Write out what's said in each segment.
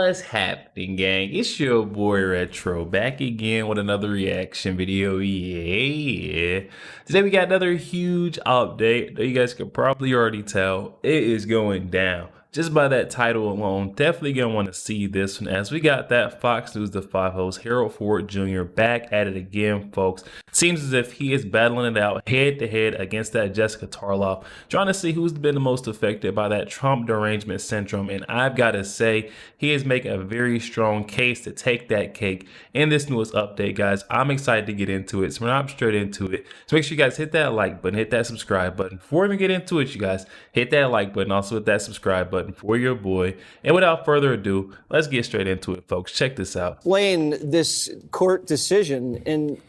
What's happening, gang? It's your boy Retro back again with another reaction video. Yeah. Today we got another huge update. You guys can probably already tell it is going down. Just by that title alone, definitely gonna want to see this one, as we got that Fox News The 5 host Harold Ford Jr. back at it again, folks. Seems as if he is battling it out head to head against that Jessica Tarloff, trying to see who's been the most affected by that Trump derangement syndrome. And I've got to say, he is making a very strong case to take that cake in this newest update, guys. I'm excited to get into it, so we're not straight into it. So make sure you guys hit that like button, hit that subscribe button. Before we even get into it, you guys, hit that like button, also hit that subscribe button for your boy. And without further ado, let's get straight into it, folks. Check this out. Explain this court decision in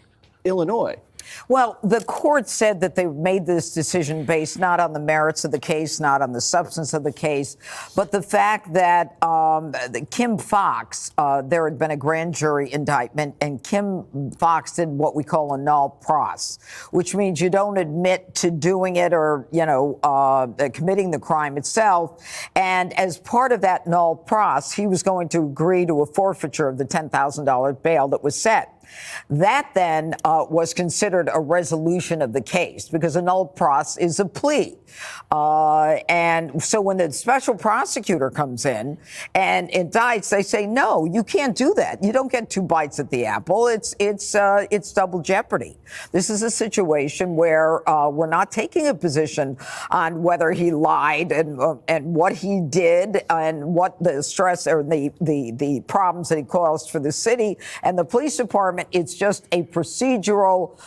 Illinois. Well, the court said that they made this decision based not on the merits of the case, not on the substance of the case, but the fact that Kim Fox, there had been a grand jury indictment, and Kim Fox did what we call a null pros, which means you don't admit to doing it or, committing the crime itself. And as part of that null pros, he was going to agree to a forfeiture of the $10,000 bail that was set. That then was considered a resolution of the case, because a null pros is a plea. And so when the special prosecutor comes in and indicts, they say, no, you can't do that. You don't get two bites at the apple. It's double jeopardy. This is a situation where we're not taking a position on whether he lied and what he did and what the stress or the problems that he caused for the city and the police department. It's just a procedural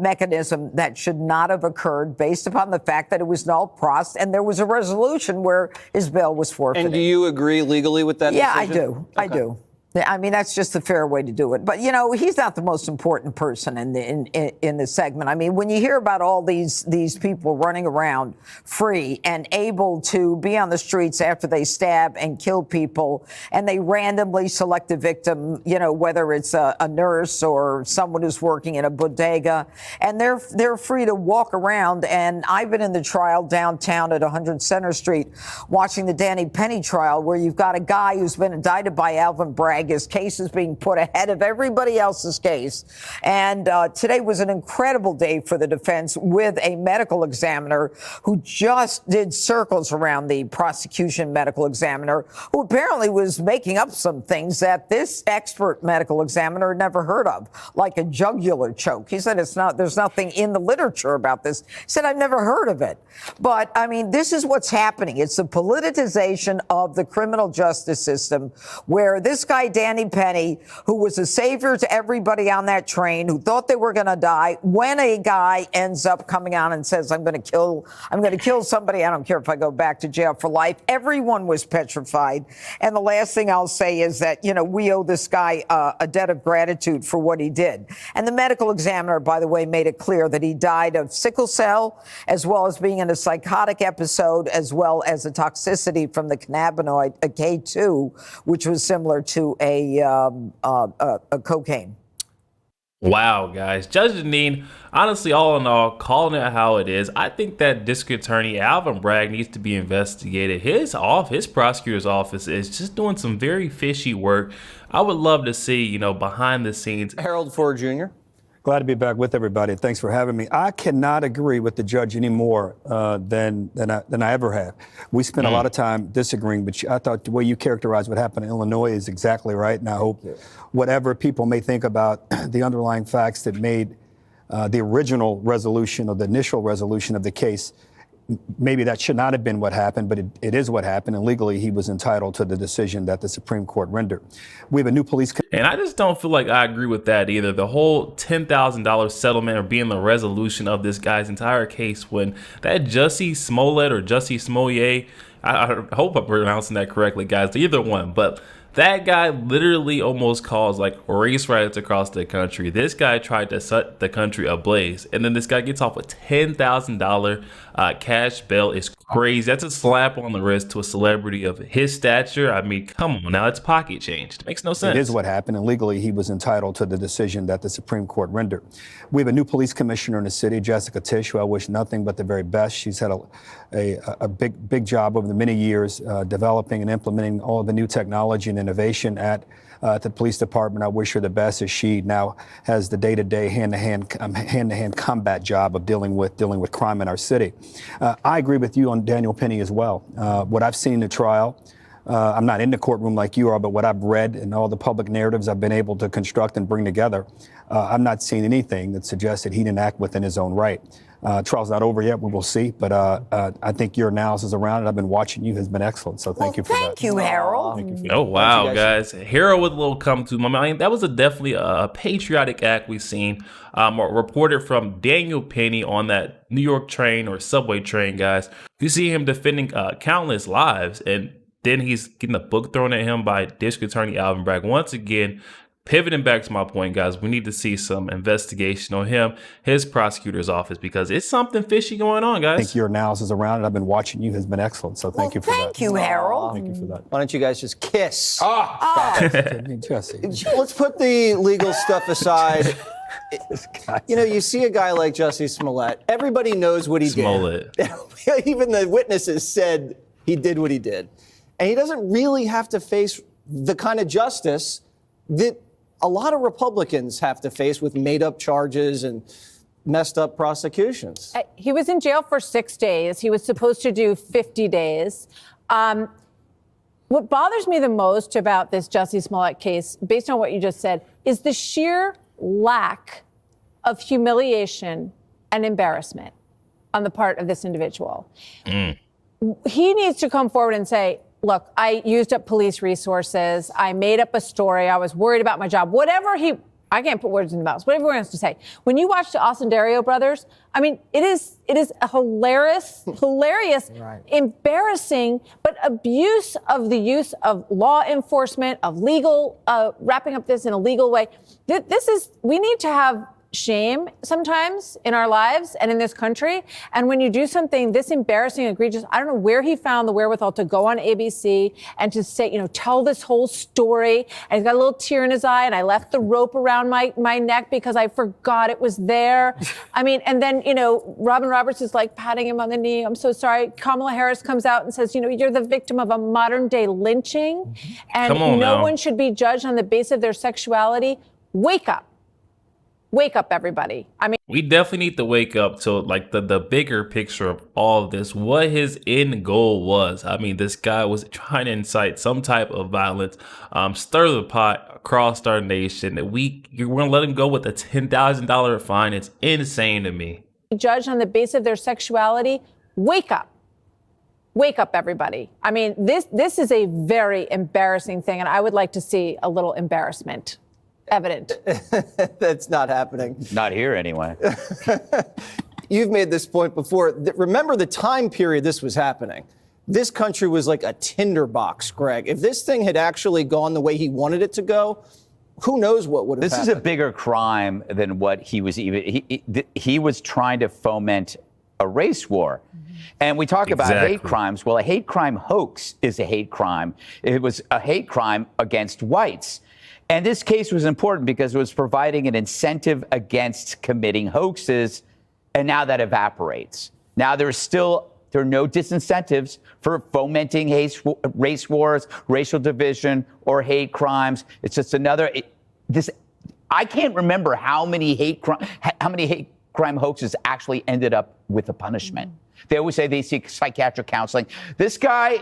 mechanism that should not have occurred based upon the fact that it was null pros and there was a resolution where his bail was forfeited. And do you agree legally with that Yeah, decision? I do. Okay. I do. I mean, that's just the fair way to do it. But, he's not the most important person in the segment. I mean, when you hear about all these people running around free and able to be on the streets after they stab and kill people, and they randomly select a victim, whether it's a nurse or someone who's working in a bodega, and they're free to walk around. And I've been in the trial downtown at 100 Center Street watching the Danny Penny trial, where you've got a guy who's been indicted by Alvin Bragg. His case is being put ahead of everybody else's case. And today was an incredible day for the defense, with a medical examiner who just did circles around the prosecution medical examiner, who apparently was making up some things that this expert medical examiner had never heard of, like a jugular choke. He said there's nothing in the literature about this. He said, I've never heard of it. But I mean, this is what's happening. It's the politicization of the criminal justice system, where this guy, Danny Penny, who was a savior to everybody on that train, who thought they were going to die, when a guy ends up coming out and says, I'm going to kill somebody, I don't care if I go back to jail for life, everyone was petrified. And the last thing I'll say is that, we owe this guy a debt of gratitude for what he did. And the medical examiner, by the way, made it clear that he died of sickle cell, as well as being in a psychotic episode, as well as a toxicity from the cannabinoid, a K2, which was similar to a cocaine. Wow, guys. Judge Janine, honestly, all in all, calling it how it is, I think that District Attorney Alvin Bragg needs to be investigated. His prosecutor's office is just doing some very fishy work. I would love to see, behind the scenes. Harold Ford Jr. Glad to be back with everybody. Thanks for having me. I cannot agree with the judge any more than I ever have. We spent a lot of time disagreeing, but I thought the way you characterized what happened in Illinois is exactly right. And I hope whatever people may think about the underlying facts that made the original resolution or the initial resolution of the case, maybe that should not have been what happened, but it is what happened, and legally he was entitled to the decision that the Supreme Court rendered. We have a new police. And I just don't feel like I agree with that either. The whole $10,000 settlement or being the resolution of this guy's entire case, when that Jussie Smollett or Jussie Smollett, I hope I'm pronouncing that correctly, guys, either one, but that guy literally almost caused like race riots across the country. This guy tried to set the country ablaze, and then this guy gets off a $10,000 cash bail. Is crazy. That's a slap on the wrist to a celebrity of his stature. I mean, come on now, it's pocket change. It makes no sense. It is what happened, and legally he was entitled to the decision that the Supreme Court rendered. We have a new police commissioner in the city, Jessica Tisch, who I wish nothing but the very best. She's had a big job over the many years developing and implementing all of the new technology and innovation at the police department. I wish her the best as she now has the day-to-day hand-to-hand combat job of dealing with crime in our city. I agree with you on Daniel Penny as well. What I've seen in the trial, I'm not in the courtroom like you are, but what I've read and all the public narratives I've been able to construct and bring together, I'm not seeing anything that suggests that he didn't act within his own right. Trial's not over yet. We will see. But I think your analysis around it, I've been watching you, has been excellent. So thank you for that. Thank you, Harold. Thank you for that. Oh, wow, guys. Harold with a little come to my mind. That was definitely a patriotic act we've seen. Reported from Daniel Penny on that New York train or subway train, guys. You see him defending countless lives, and then he's getting a book thrown at him by District Attorney Alvin Bragg. Once again, pivoting back to my point, guys, we need to see some investigation on him, his prosecutor's office, because it's something fishy going on, guys. I think your analysis around it, I've been watching you, has been excellent. So thank you for that. Thank you, Harold. Thank you for that. Why don't you guys just kiss? Jesse. Let's put the legal stuff aside. You know, you see a guy like Jussie Smollett. Everybody knows what he Smollett. did. Even the witnesses said he did what he did. And he doesn't really have to face the kind of justice that a lot of Republicans have to face with made-up charges and messed up prosecutions. He was in jail for 6 days. He was supposed to do 50 days. What bothers me the most about this Jussie Smollett case, based on what you just said, is the sheer lack of humiliation and embarrassment on the part of this individual. He needs to come forward and say, look, I used up police resources. I made up a story. I was worried about my job. I can't put words in the mouth. Whatever he wants to say. When you watch the Osundario brothers, I mean, it is a hilarious, Right. embarrassing, but abuse of the use of law enforcement, of legal, wrapping up this in a legal way. We need to have shame sometimes in our lives and in this country. And when you do something this embarrassing, egregious, I don't know where he found the wherewithal to go on ABC and to say, tell this whole story. And he's got a little tear in his eye, and I left the rope around my neck because I forgot it was there. I mean, and then, Robin Roberts is like patting him on the knee. I'm so sorry. Kamala Harris comes out and says, you're the victim of a modern day lynching. And no one should be judged on the basis of their sexuality. Wake up. Wake up, everybody. I mean, we definitely need to wake up to like the bigger picture of all of this, what his end goal was. I mean, this guy was trying to incite some type of violence, stir the pot across our nation. You're going to let him go with a $10,000 fine. It's insane to me. Judged on the basis of their sexuality. Wake up. Wake up, everybody. I mean, this is a very embarrassing thing, and I would like to see a little embarrassment evident. That's not happening. Not here, anyway. You've made this point before. Remember the time period this was happening. This country was like a tinderbox, Greg. If this thing had actually gone the way he wanted it to go, who knows what would have happened. This is a bigger crime than what he was even. He was trying to foment a race war. And we talk about hate crimes. Well, a hate crime hoax is a hate crime. It was a hate crime against whites. And this case was important because it was providing an incentive against committing hoaxes, and now that evaporates. Now there are no disincentives for fomenting race wars, racial division, or hate crimes. It's just I can't remember how many hate crime hoaxes actually ended up with a punishment. They always say they seek psychiatric counseling. This guy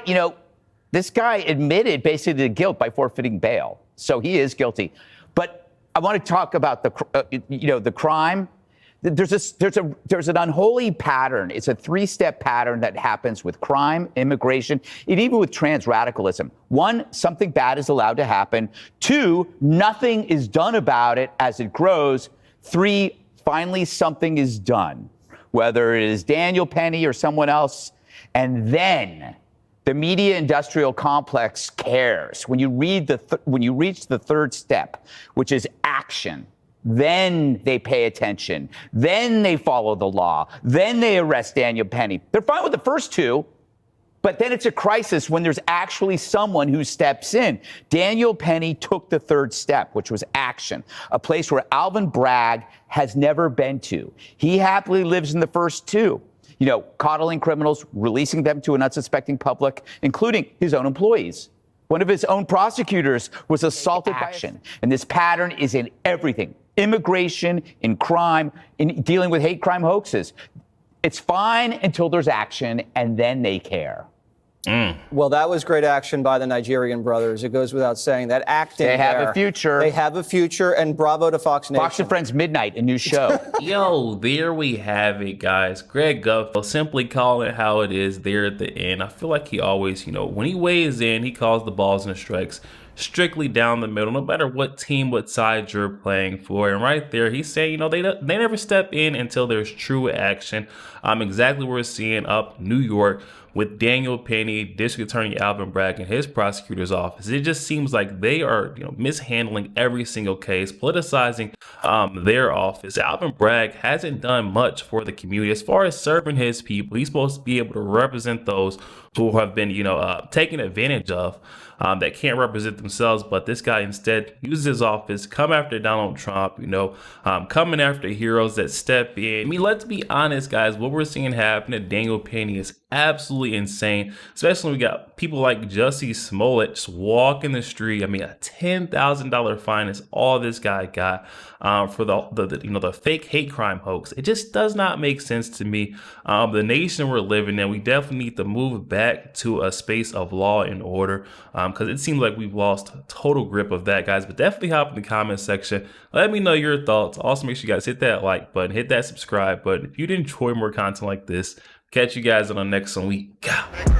admitted basically to guilt by forfeiting bail. So he is guilty. But I want to talk about the crime. There's an unholy pattern. It's a three-step pattern that happens with crime, immigration, and even with trans radicalism. 1, something bad is allowed to happen. 2, nothing is done about it as it grows. 3, finally something is done, whether it is Daniel Penny or someone else. And then the media industrial complex cares. When you reach the third step, which is action, then they pay attention. Then they follow the law. Then they arrest Daniel Penny. They're fine with the first 2, but then it's a crisis when there's actually someone who steps in. Daniel Penny took the third step, which was action, a place where Alvin Bragg has never been to. He happily lives in the first 2. Coddling criminals, releasing them to an unsuspecting public, including his own employees. One of his own prosecutors was assaulted by action. And this pattern is in everything: immigration, in crime, in dealing with hate crime hoaxes. It's fine until there's action, and then they care. Well, that was great action by the Nigerian brothers. It goes without saying that acting. They have a future. They have a future, and bravo to Fox Nation. Fox and Friends Midnight, a new show. Yo, there we have it, guys. Greg Gutfeld simply calling it how it is there at the end. I feel like he always, when he weighs in, he calls the balls and the strikes strictly down the middle, no matter what team, what side you're playing for. And right there, he's saying, they never step in until there's true action. Exactly what we're seeing up New York with Daniel Penny, District Attorney Alvin Bragg, and his prosecutor's office. It just seems like they are, mishandling every single case, politicizing their office. Alvin Bragg hasn't done much for the community as far as serving his people. He's supposed to be able to represent those who have been, taken advantage of, that can't represent themselves. But this guy instead uses his office, come after Donald Trump, coming after heroes that step in. I mean, let's be honest, guys, what we're seeing happen to Daniel Penny is absolutely insane, especially when we got people like Jussie Smollett just walking the street. I mean, a $10,000 fine is all this guy got for the fake hate crime hoax. It just does not make sense to me. The nation we're living in, we definitely need to move back to a space of law and order, because it seems like we've lost total grip of that, guys. But definitely hop in the comment section. Let me know your thoughts. Also, make sure you guys hit that like button, hit that subscribe button. If you did enjoy more content like this, catch you guys on the next one. We go.